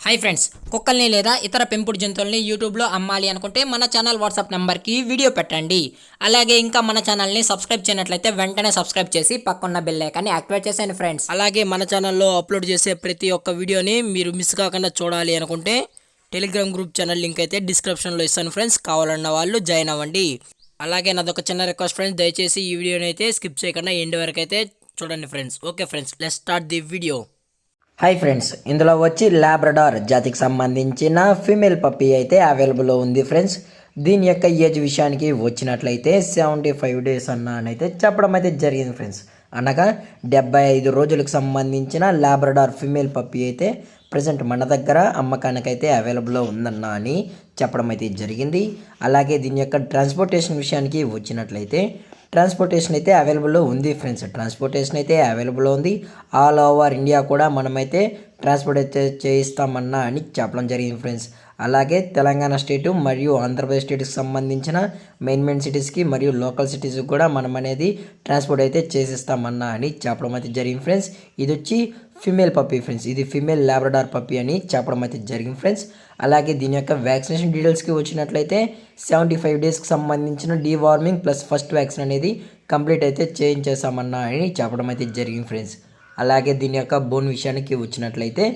Hi friends, కుక్కల్ని లేదా ఇతర పెంపుడు జంతువుల్ని యూట్యూబ్లో అమ్మాలి అనుకుంటే మన ఛానల్ వాట్సాప్ నెంబర్కి వీడియో పెట్టండి. అలాగే ఇంకా మన ఛానల్ని సబ్స్క్రైబ్ చేయనట్లయితే వెంటనే సబ్స్క్రైబ్ చేసి పక్కన్న బెల్ ఐకాన్ని యాక్టివేట్ చేసేయండి ఫ్రెండ్స్. అలాగే మన ఛానల్లో అప్లోడ్ చేసే ప్రతి ఒక్క వీడియోని మీరు మిస్ కాకుండా చూడాలి అనుకుంటే టెలిగ్రామ్ గ్రూప్ ఛానల్ లింక్ అయితే డిస్క్రిప్షన్లో ఇస్తాను ఫ్రెండ్స్, కావాలన్న వాళ్ళు జాయిన్ అవ్వండి. అలాగే నాదొక చిన్న రిక్వెస్ట్ ఫ్రెండ్స్, దయచేసి ఈ వీడియోని అయితే స్కిప్ చేయకుండా ఎండ్ వరకు అయితే చూడండి friends. Okay friends, let's start the video. Hi friends, ఇందులో వచ్చి లాబ్రడార్ జాతికి సంబంధించిన ఫీమేల్ పప్పీ అయితే అవైలబుల్లో ఉంది ఫ్రెండ్స్. దీని యొక్క ఏజ్ విషయానికి వచ్చినట్లయితే 75 డేస్ అయితే చెప్పడం అయితే జరిగింది ఫ్రెండ్స్. అనగా 75 రోజులకు సంబంధించిన లాబ్రడార్ ఫీమేల్ పప్పీ అయితే ప్రజెంట్ మన దగ్గర అమ్మకానికైతే అవైలబుల్లో ఉందన్న అని చెప్పడం అయితే జరిగింది. అలాగే దీని యొక్క ట్రాన్స్పోర్టేషన్ విషయానికి వచ్చినట్లయితే ట్రాన్స్పోర్టేషన్ అయితే అవైలబుల్లో ఉంది ఫ్రెండ్స్. ట్రాన్స్పోర్టేషన్ అయితే అవైలబుల్లో ఉంది. ఆల్ ఓవర్ ఇండియా కూడా మనమైతే ట్రాన్స్పోర్ట్ అయితే చేయిస్తామన్నా అని చెప్పడం జరిగింది ఫ్రెండ్స్. అలాగే తెలంగాణ స్టేటు మరియు ఆంధ్రప్రదేశ్ స్టేట్కి సంబంధించిన మెయిన్ సిటీస్కి మరియు లోకల్ సిటీస్కి కూడా మనం అనేది ట్రాన్స్పోర్ట్ అయితే చేసిస్తామన్నా అని చెప్పడం అయితే జరిగింది ఫ్రెండ్స్. ఇది వచ్చి ఫీమేల్ పప్పీ ఫ్రెండ్స్. ఇది ఫీమేల్ లాబ్రడార్ పప్పీ అని చెప్పడం అయితే జరిగింది ఫ్రెండ్స్. అలాగే దీని యొక్క వ్యాక్సినేషన్ డీటెయిల్స్కి వచ్చినట్లయితే 75 డేస్కి సంబంధించిన డీవార్మింగ్ ప్లస్ ఫస్ట్ వ్యాక్సిన్ అనేది కంప్లీట్ అయితే చేయించేసామన్నా అని చెప్పడం అయితే జరిగింది ఫ్రెండ్స్. అలాగే దీని యొక్క బోన్ విషయానికి వచ్చినట్లయితే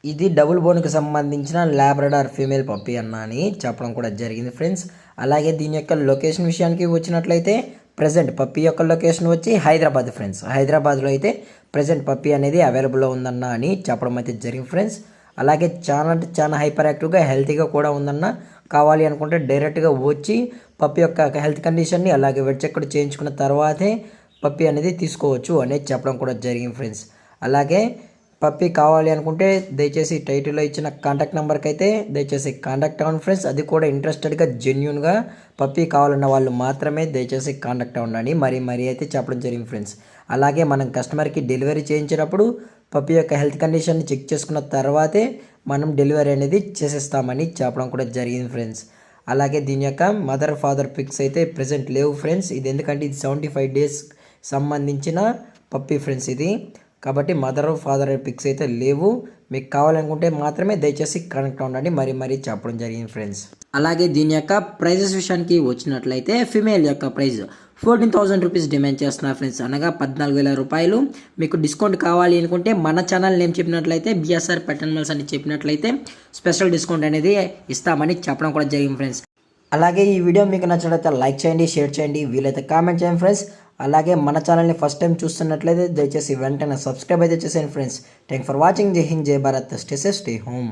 ఇది డబుల్ బోన్కి సంబంధించిన లాబ్రడార్ ఫీమేల్ పప్పీ అన్న అని చెప్పడం కూడా జరిగింది ఫ్రెండ్స్. అలాగే దీని యొక్క లొకేషన్ విషయానికి వచ్చినట్లయితే ప్రజెంట్ పప్పీ యొక్క లొకేషన్ వచ్చి హైదరాబాద్ ఫ్రెండ్స్. హైదరాబాద్లో అయితే ప్రజెంట్ పప్పీ అనేది అవైలబుల్లో ఉందన్న అని చెప్పడం అయితే జరిగింది ఫ్రెండ్స్. అలాగే చాలా హైపర్ యాక్టివ్గా హెల్తీగా కూడా ఉందన్న. కావాలి అనుకుంటే డైరెక్ట్గా వచ్చి పప్పీ యొక్క హెల్త్ కండిషన్ని అలాగే వెట్ చెక్ చేయించుకున్న తర్వాతే పప్పీ అనేది తీసుకోవచ్చు అనేది చెప్పడం కూడా జరిగింది ఫ్రెండ్స్. అలాగే పప్పీ కావాలి అనుకుంటే దయచేసి టైటిల్లో ఇచ్చిన కాంటాక్ట్ నెంబర్కి అయితే దయచేసి కాంటాక్ట్ అవ్వండి ఫ్రెండ్స్. అది కూడా ఇంట్రెస్టెడ్గా జెన్యున్గా పప్పీ కావాలన్న వాళ్ళు మాత్రమే దయచేసి కాంటాక్ట్ అవ్వండి మరీ అయితే చెప్పడం జరిగింది ఫ్రెండ్స్. అలాగే మనం కస్టమర్కి డెలివరీ చేయించినప్పుడు పప్పీ యొక్క హెల్త్ కండిషన్ని చెక్ చేసుకున్న తర్వాతే మనం డెలివరీ అనేది చేసేస్తామని చెప్పడం కూడా జరిగింది ఫ్రెండ్స్. అలాగే దీని యొక్క మదర్ ఫాదర్ పిక్స్ అయితే ప్రజెంట్ లేవు ఫ్రెండ్స్. ఇది ఎందుకంటే ఇది 75 డేస్ సంబంధించిన పప్పీ ఫ్రెండ్స్ ఇది, కాబట్టి మదర్ ఫాదర్ పిక్స్ అయితే లేవు. మీకు కావాలనుకుంటే మాత్రమే దయచేసి కనెక్ట్ అవ్వండి మరీ చెప్పడం జరిగింది ఫ్రెండ్స్. అలాగే దీని యొక్క ప్రైజెస్ విషయానికి వచ్చినట్లయితే ఫిమేల్ యొక్క ప్రైస్ 14,000 రూపీస్ డిమాండ్ చేస్తున్నారు ఫ్రెండ్స్. అనగా 14,000 రూపాయలు. మీకు డిస్కౌంట్ కావాలి అనుకుంటే మన ఛానల్ నేమ్ చెప్పినట్లయితే బిఎస్ఆర్ పెటర్నల్స్ అని చెప్పినట్లయితే స్పెషల్ డిస్కౌంట్ అనేది ఇస్తామని చెప్పడం కూడా జరిగింది ఫ్రెండ్స్. అలాగే ఈ వీడియో మీకు నచ్చినట్లయితే లైక్ చేయండి, షేర్ చేయండి, వీలైతే కామెంట్ చేయండి ఫ్రెండ్స్. అలాగే మన ఛానల్ని ఫస్ట్ టైం చూస్తున్నట్లయితే దయచేసి వెంటనే సబ్స్క్రైబ్ అయితే చేసేయండి ఫ్రెండ్స్. Thank for watching. జై హింద్, జై Bharat, stay safe, stay home.